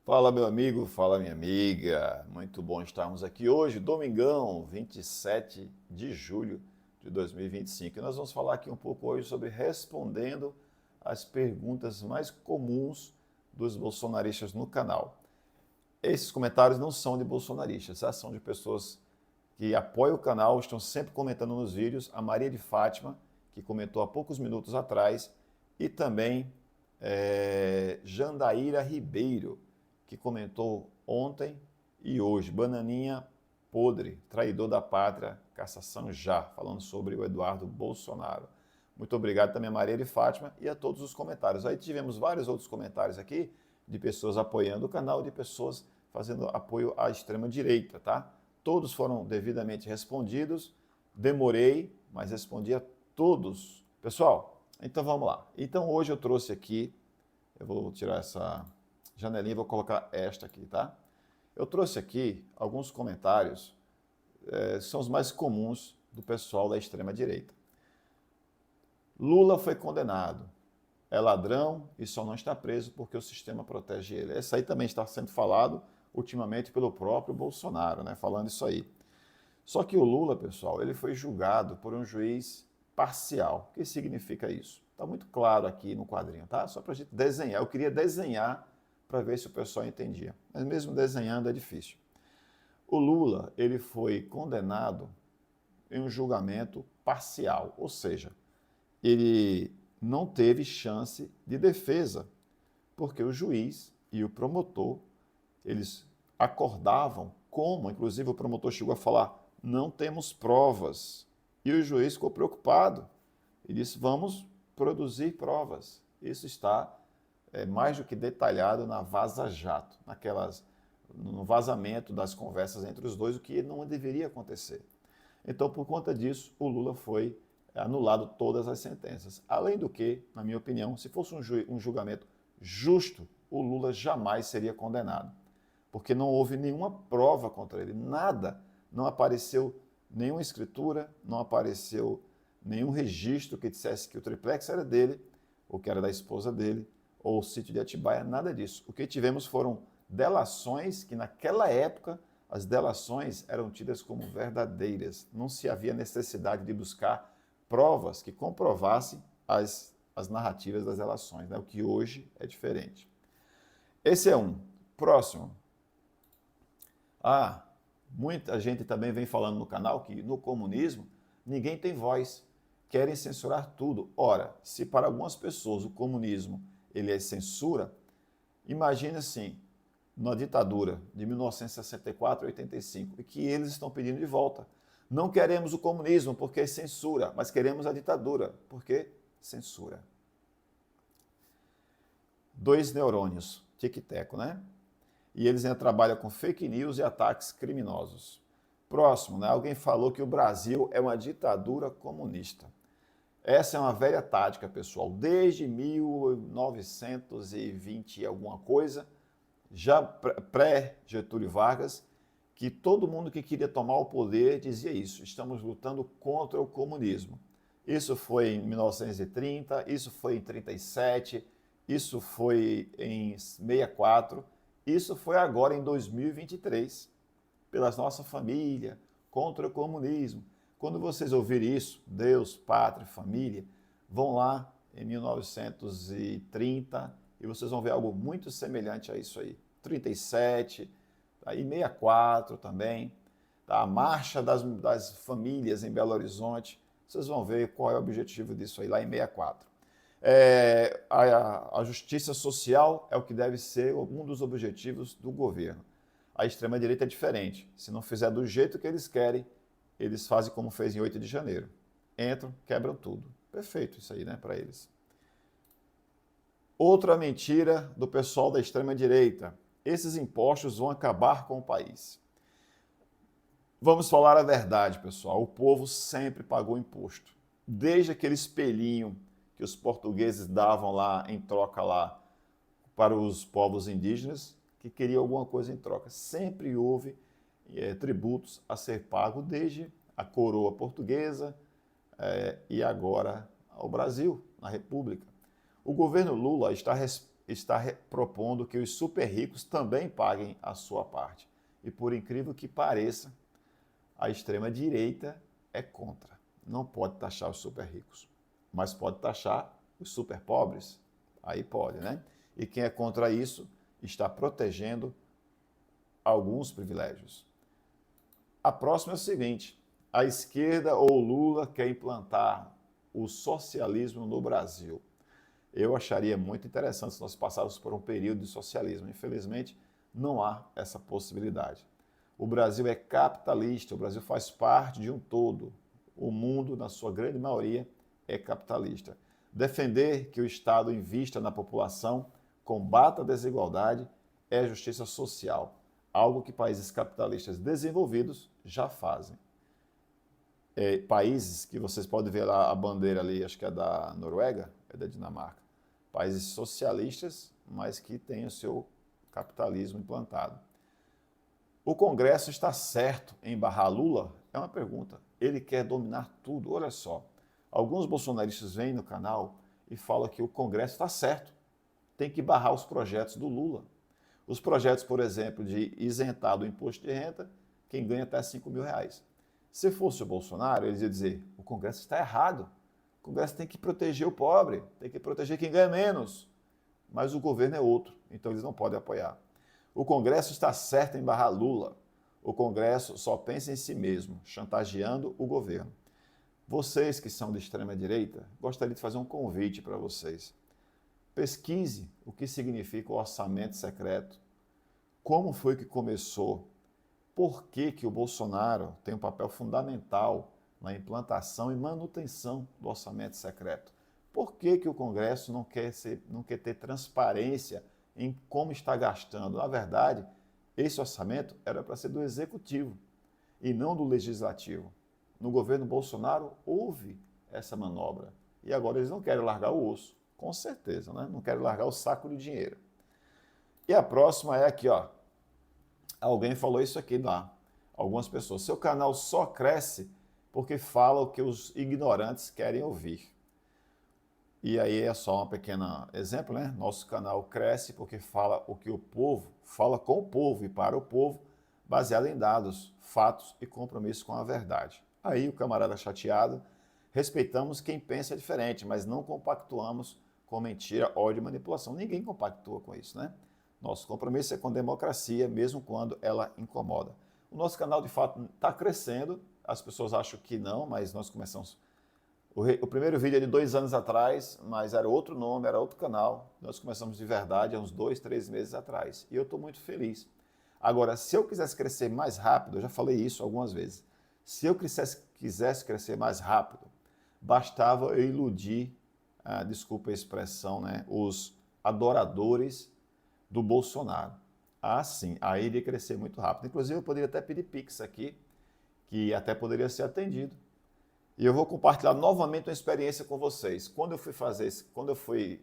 Fala, meu amigo, fala, minha amiga. Muito bom estarmos aqui hoje, domingão, 27 de julho de 2025. E nós vamos falar aqui um pouco hoje sobre respondendo as perguntas mais comuns dos bolsonaristas no canal. Esses comentários não são de bolsonaristas, tá? São de pessoas que apoiam o canal, estão sempre comentando nos vídeos. A Maria de Fátima, que comentou há poucos minutos atrás, e também Jandaíra Ribeiro, que comentou ontem e hoje. Bananinha podre, traidor da pátria, cassação já, falando sobre o Eduardo Bolsonaro. Muito obrigado também a Maria de Fátima e a todos os comentários. Aí tivemos vários outros comentários aqui de pessoas apoiando o canal, de pessoas fazendo apoio à extrema-direita, tá? Todos foram devidamente respondidos. Demorei, mas respondi a todos. Pessoal, então vamos lá. Então hoje eu trouxe aqui, eu vou tirar essa janelinha e vou colocar esta aqui, tá? Eu trouxe aqui alguns comentários, são os mais comuns do pessoal da extrema-direita. Lula foi condenado, é ladrão e só não está preso porque o sistema protege ele. Essa aí também está sendo falado ultimamente pelo próprio Bolsonaro, né? Falando isso aí. Só que o Lula, pessoal, ele foi julgado por um juiz parcial. O que significa isso? Está muito claro aqui no quadrinho, tá? Só para a gente desenhar. Eu queria desenhar para ver se o pessoal entendia. Mas mesmo desenhando é difícil. O Lula, ele foi condenado em um julgamento parcial, ou seja, ele não teve chance de defesa, porque o juiz e o promotor, eles acordavam como, inclusive o promotor chegou a falar, não temos provas. E o juiz ficou preocupado e disse, vamos produzir provas. Isso está mais do que detalhado na Vaza Jato, no vazamento das conversas entre os dois, o que não deveria acontecer. Então, por conta disso, o Lula foi anulado todas as sentenças. Além do que, na minha opinião, se fosse um julgamento justo, o Lula jamais seria condenado, porque não houve nenhuma prova contra ele, nada, não apareceu nenhuma escritura, não apareceu nenhum registro que dissesse que o triplex era dele, ou que era da esposa dele, ou o sítio de Atibaia, nada disso. O que tivemos foram delações que naquela época as delações eram tidas como verdadeiras. Não se havia necessidade de buscar provas que comprovassem as narrativas das delações, né? O que hoje é diferente. Esse é um. Próximo. Muita gente também vem falando no canal que no comunismo ninguém tem voz, querem censurar tudo. Ora, se para algumas pessoas o comunismo ele é censura, imagine assim, na ditadura de 1964 a 85, e que eles estão pedindo de volta. Não queremos o comunismo porque é censura, mas queremos a ditadura porque censura. Dois neurônios, tic-teco, né? E eles ainda trabalham com fake news e ataques criminosos. Próximo, né? Alguém falou que o Brasil é uma ditadura comunista. Essa é uma velha tática, pessoal. Desde 1920 e alguma coisa, já pré-Getúlio Vargas, que todo mundo que queria tomar o poder dizia isso. Estamos lutando contra o comunismo. Isso foi em 1930, isso foi em 37, isso foi em 64, isso foi agora em 2023, pela nossa família, contra o comunismo. Quando vocês ouvirem isso, Deus, pátria, família, vão lá em 1930 e vocês vão ver algo muito semelhante a isso aí. 37, aí 64 também, tá? A marcha das famílias em Belo Horizonte, vocês vão ver qual é o objetivo disso aí lá em 64. A justiça social é o que deve ser um dos objetivos do governo. A extrema-direita é diferente. Se não fizer do jeito que eles querem, eles fazem como fez em 8 de janeiro. Entram, quebram tudo. Perfeito isso aí, né, para eles. Outra mentira do pessoal da extrema-direita. Esses impostos vão acabar com o país. Vamos falar a verdade, pessoal. O povo sempre pagou imposto. Desde aquele espelhinho que os portugueses davam lá em troca lá para os povos indígenas, que queriam alguma coisa em troca. Sempre houve tributos a ser pago desde a coroa portuguesa e agora ao Brasil, na República. O governo Lula está está propondo que os super ricos também paguem a sua parte. E por incrível que pareça, a extrema-direita é contra. Não pode taxar os super ricos, mas pode taxar os super pobres. Aí pode, né? E quem é contra isso está protegendo alguns privilégios. A próxima é o seguinte: a esquerda ou Lula quer implantar o socialismo no Brasil. Eu acharia muito interessante se nós passássemos por um período de socialismo. Infelizmente, não há essa possibilidade. O Brasil é capitalista, o Brasil faz parte de um todo. O mundo, na sua grande maioria, é capitalista. Defender que o Estado invista na população, combata a desigualdade, é justiça social, algo que países capitalistas desenvolvidos já fazem. Países que vocês podem ver lá a bandeira ali, acho que é da Noruega, é da Dinamarca. Países socialistas, mas que têm o seu capitalismo implantado. O Congresso está certo em barrar Lula? É uma pergunta. Ele quer dominar tudo. Olha só, alguns bolsonaristas vêm no canal e falam que o Congresso está certo, tem que barrar os projetos do Lula. Os projetos, por exemplo, de isentar do imposto de renda quem ganha até R$5.000. Se fosse o Bolsonaro, eles iam dizer: o Congresso está errado. O Congresso tem que proteger o pobre, tem que proteger quem ganha menos. Mas o governo é outro, então eles não podem apoiar. O Congresso está certo em barrar Lula. O Congresso só pensa em si mesmo, chantageando o governo. Vocês que são de extrema-direita, gostaria de fazer um convite para vocês. Pesquise o que significa o orçamento secreto, como foi que começou, por que que o Bolsonaro tem um papel fundamental na implantação e manutenção do orçamento secreto. Por que que o Congresso não quer ter transparência em como está gastando? Na verdade, esse orçamento era para ser do Executivo e não do Legislativo. No governo Bolsonaro houve essa manobra e agora eles não querem largar o osso, com certeza, né? Não querem largar o saco de dinheiro. E a próxima é aqui, ó. Alguém falou isso aqui lá. Algumas pessoas. Seu canal só cresce porque fala o que os ignorantes querem ouvir. E aí é só um pequeno exemplo, né? Nosso canal cresce porque fala o que o povo fala com o povo e para o povo, baseado em dados, fatos e compromisso com a verdade. Aí o camarada chateado, respeitamos quem pensa diferente, mas não compactuamos com mentira, ódio e manipulação. Ninguém compactua com isso, né? Nosso compromisso é com democracia, mesmo quando ela incomoda. O nosso canal, de fato, está crescendo. As pessoas acham que não, mas nós começamos... O primeiro vídeo é de 2 anos atrás, mas era outro nome, era outro canal. Nós começamos de verdade há uns 2, 3 meses atrás. E eu estou muito feliz. Agora, se eu quisesse crescer mais rápido, eu já falei isso algumas vezes, se eu quisesse crescer mais rápido, bastava eu iludir, desculpa a expressão, né, os adoradores do Bolsonaro. Ah, sim, aí iria crescer muito rápido. Inclusive, eu poderia até pedir Pix aqui, que até poderia ser atendido. E eu vou compartilhar novamente uma experiência com vocês. Quando eu fui fazer, quando eu fui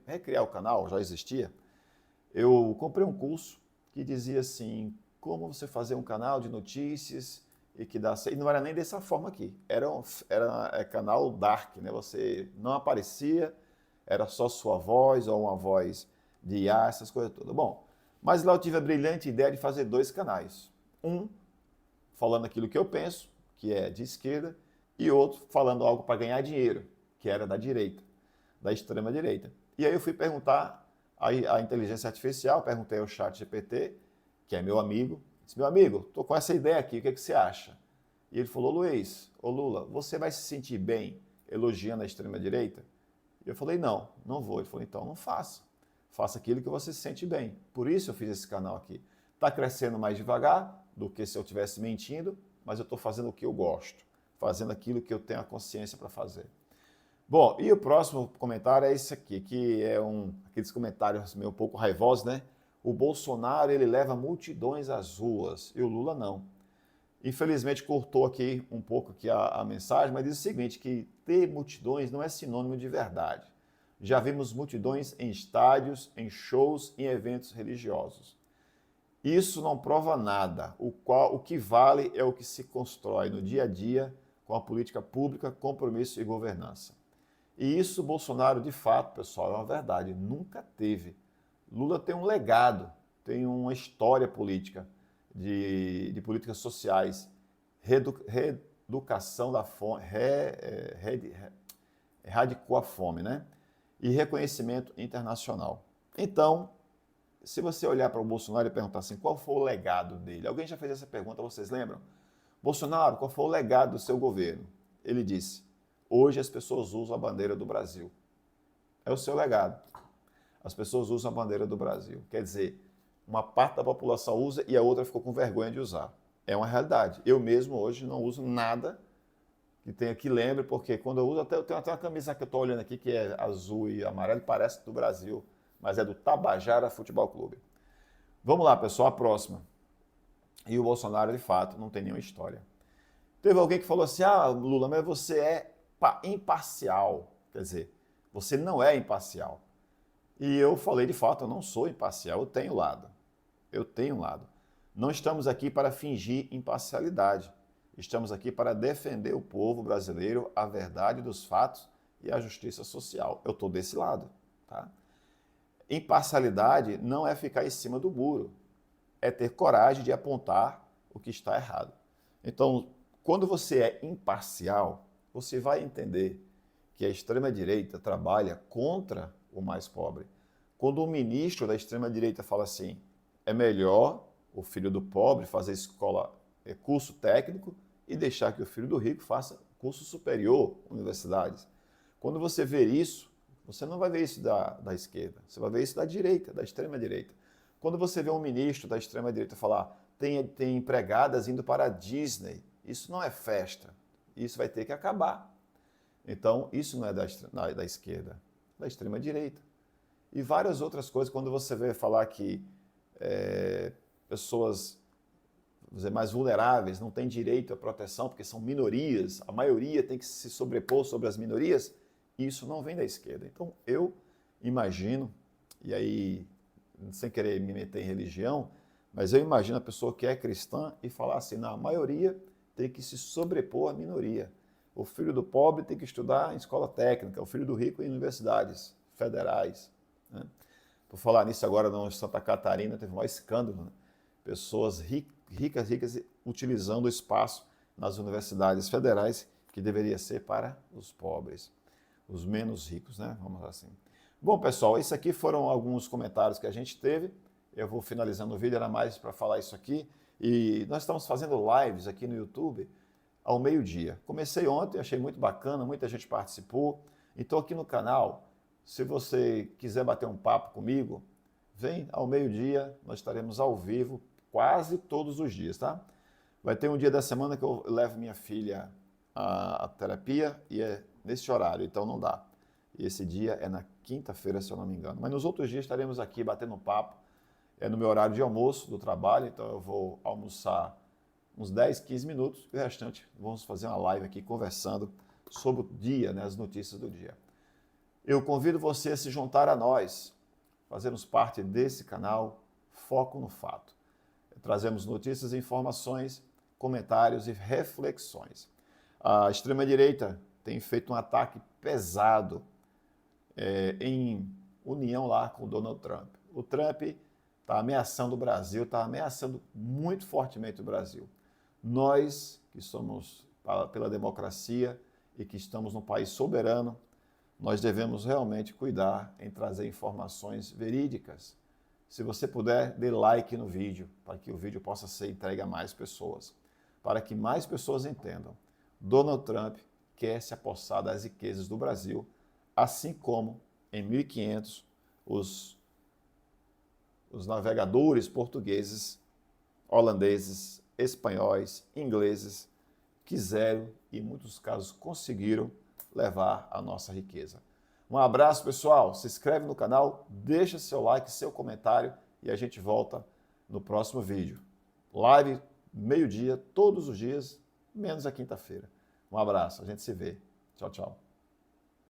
recriar o canal, já existia, eu comprei um curso que dizia assim, como você fazer um canal de notícias e que dá... E não era nem dessa forma aqui, era canal dark, né? Você não aparecia, era só sua voz ou uma voz de IA, essas coisas todas. Bom, mas lá eu tive a brilhante ideia de fazer 2 canais. Um falando aquilo que eu penso, que é de esquerda, e outro falando algo para ganhar dinheiro, que era da direita, da extrema direita. E aí eu fui perguntar à inteligência artificial, perguntei ao ChatGPT, que é meu amigo, disse: meu amigo, estou com essa ideia aqui, o que você acha? E ele falou: Luiz, ô Lula, você vai se sentir bem elogiando a extrema direita? E eu falei: não, não vou. Ele falou: então não faça. Faça aquilo que você se sente bem. Por isso eu fiz esse canal aqui. Está crescendo mais devagar do que se eu estivesse mentindo, mas eu estou fazendo o que eu gosto, fazendo aquilo que eu tenho a consciência para fazer. Bom, e o próximo comentário é esse aqui, que é aqueles comentários meio um pouco raivosos, né? O Bolsonaro, ele leva multidões às ruas e o Lula não. Infelizmente cortou aqui um pouco aqui a mensagem, mas diz o seguinte, que ter multidões não é sinônimo de verdade. Já vimos multidões em estádios, em shows, em eventos religiosos. Isso não prova nada. O que vale é o que se constrói no dia a dia com a política pública, compromisso e governança. E isso Bolsonaro, de fato, pessoal, é uma verdade, nunca teve. Lula tem um legado, tem uma história política, de políticas sociais, reeducação da fome, erradicou a fome, né? E reconhecimento internacional. Então, se você olhar para o Bolsonaro e perguntar assim, qual foi o legado dele? Alguém já fez essa pergunta, vocês lembram? Bolsonaro, qual foi o legado do seu governo? Ele disse, hoje as pessoas usam a bandeira do Brasil. É o seu legado. As pessoas usam a bandeira do Brasil. Quer dizer, uma parte da população usa e a outra ficou com vergonha de usar. É uma realidade. Eu mesmo hoje não uso nada que lembre, porque quando eu uso, eu tenho até uma camisa que eu estou olhando aqui, que é azul e amarelo, parece do Brasil, mas é do Tabajara Futebol Clube. Vamos lá, pessoal, a próxima. E o Bolsonaro, de fato, não tem nenhuma história. Teve alguém que falou assim, Lula, mas você é imparcial. Quer dizer, você não é imparcial. E eu falei, de fato, eu não sou imparcial, eu tenho lado. Eu tenho lado. Não estamos aqui para fingir imparcialidade. Estamos aqui para defender o povo brasileiro, a verdade dos fatos e a justiça social. Eu estou desse lado. Tá? Imparcialidade não é ficar em cima do muro, é ter coragem de apontar o que está errado. Então, quando você é imparcial, você vai entender que a extrema-direita trabalha contra o mais pobre. Quando o ministro da extrema-direita fala assim, é melhor o filho do pobre fazer curso técnico e deixar que o filho do rico faça curso superior, universidades. Quando você vê isso, você não vai ver isso da esquerda, você vai ver isso da direita, da extrema-direita. Quando você vê um ministro da extrema-direita falar, tem empregadas indo para a Disney, isso não é festa, isso vai ter que acabar. Então, isso não é da esquerda, da extrema-direita. E várias outras coisas, quando você vê falar que pessoas mais vulneráveis não têm direito à proteção porque são minorias, a maioria tem que se sobrepor sobre as minorias, isso não vem da esquerda. Então, eu imagino, e aí, sem querer me meter em religião, mas eu imagino a pessoa que é cristã e falar assim, não, a maioria tem que se sobrepor à minoria. O filho do pobre tem que estudar em escola técnica, o filho do rico em universidades federais. Né? Por falar nisso, agora em Santa Catarina teve um maior escândalo. Né? Pessoas ricas utilizando o espaço nas universidades federais que deveria ser para os pobres, os menos ricos, né? Vamos assim. Bom, pessoal, esses aqui foram alguns comentários que a gente teve. Eu vou finalizando o vídeo, era mais para falar isso aqui. E nós estamos fazendo lives aqui no YouTube ao meio-dia. Comecei ontem, achei muito bacana, muita gente participou. Então aqui no canal, se você quiser bater um papo comigo, vem ao meio-dia, nós estaremos ao vivo quase todos os dias, tá? Vai ter um dia da semana que eu levo minha filha à terapia e é nesse horário, então não dá. E esse dia é na quinta-feira, se eu não me engano. Mas nos outros dias estaremos aqui batendo um papo. É no meu horário de almoço do trabalho, então eu vou almoçar uns 10, 15 minutos e o restante vamos fazer uma live aqui conversando sobre o dia, né, as notícias do dia. Eu convido você a se juntar a nós, fazermos parte desse canal Foco no Fato. Trazemos notícias, informações, comentários e reflexões. A extrema-direita tem feito um ataque pesado em união lá com o Donald Trump. O Trump está ameaçando o Brasil, está ameaçando muito fortemente o Brasil. Nós, que somos pela democracia e que estamos num país soberano, nós devemos realmente cuidar em trazer informações verídicas. Se você puder, dê like no vídeo, para que o vídeo possa ser entregue a mais pessoas, para que mais pessoas entendam. Donald Trump quer se apossar das riquezas do Brasil, assim como em 1500 os navegadores portugueses, holandeses, espanhóis, ingleses quiseram e em muitos casos conseguiram levar a nossa riqueza. Um abraço, pessoal. Se inscreve no canal, deixa seu like, seu comentário e a gente volta no próximo vídeo. Live meio-dia, todos os dias, menos a quinta-feira. Um abraço, a gente se vê. Tchau, tchau.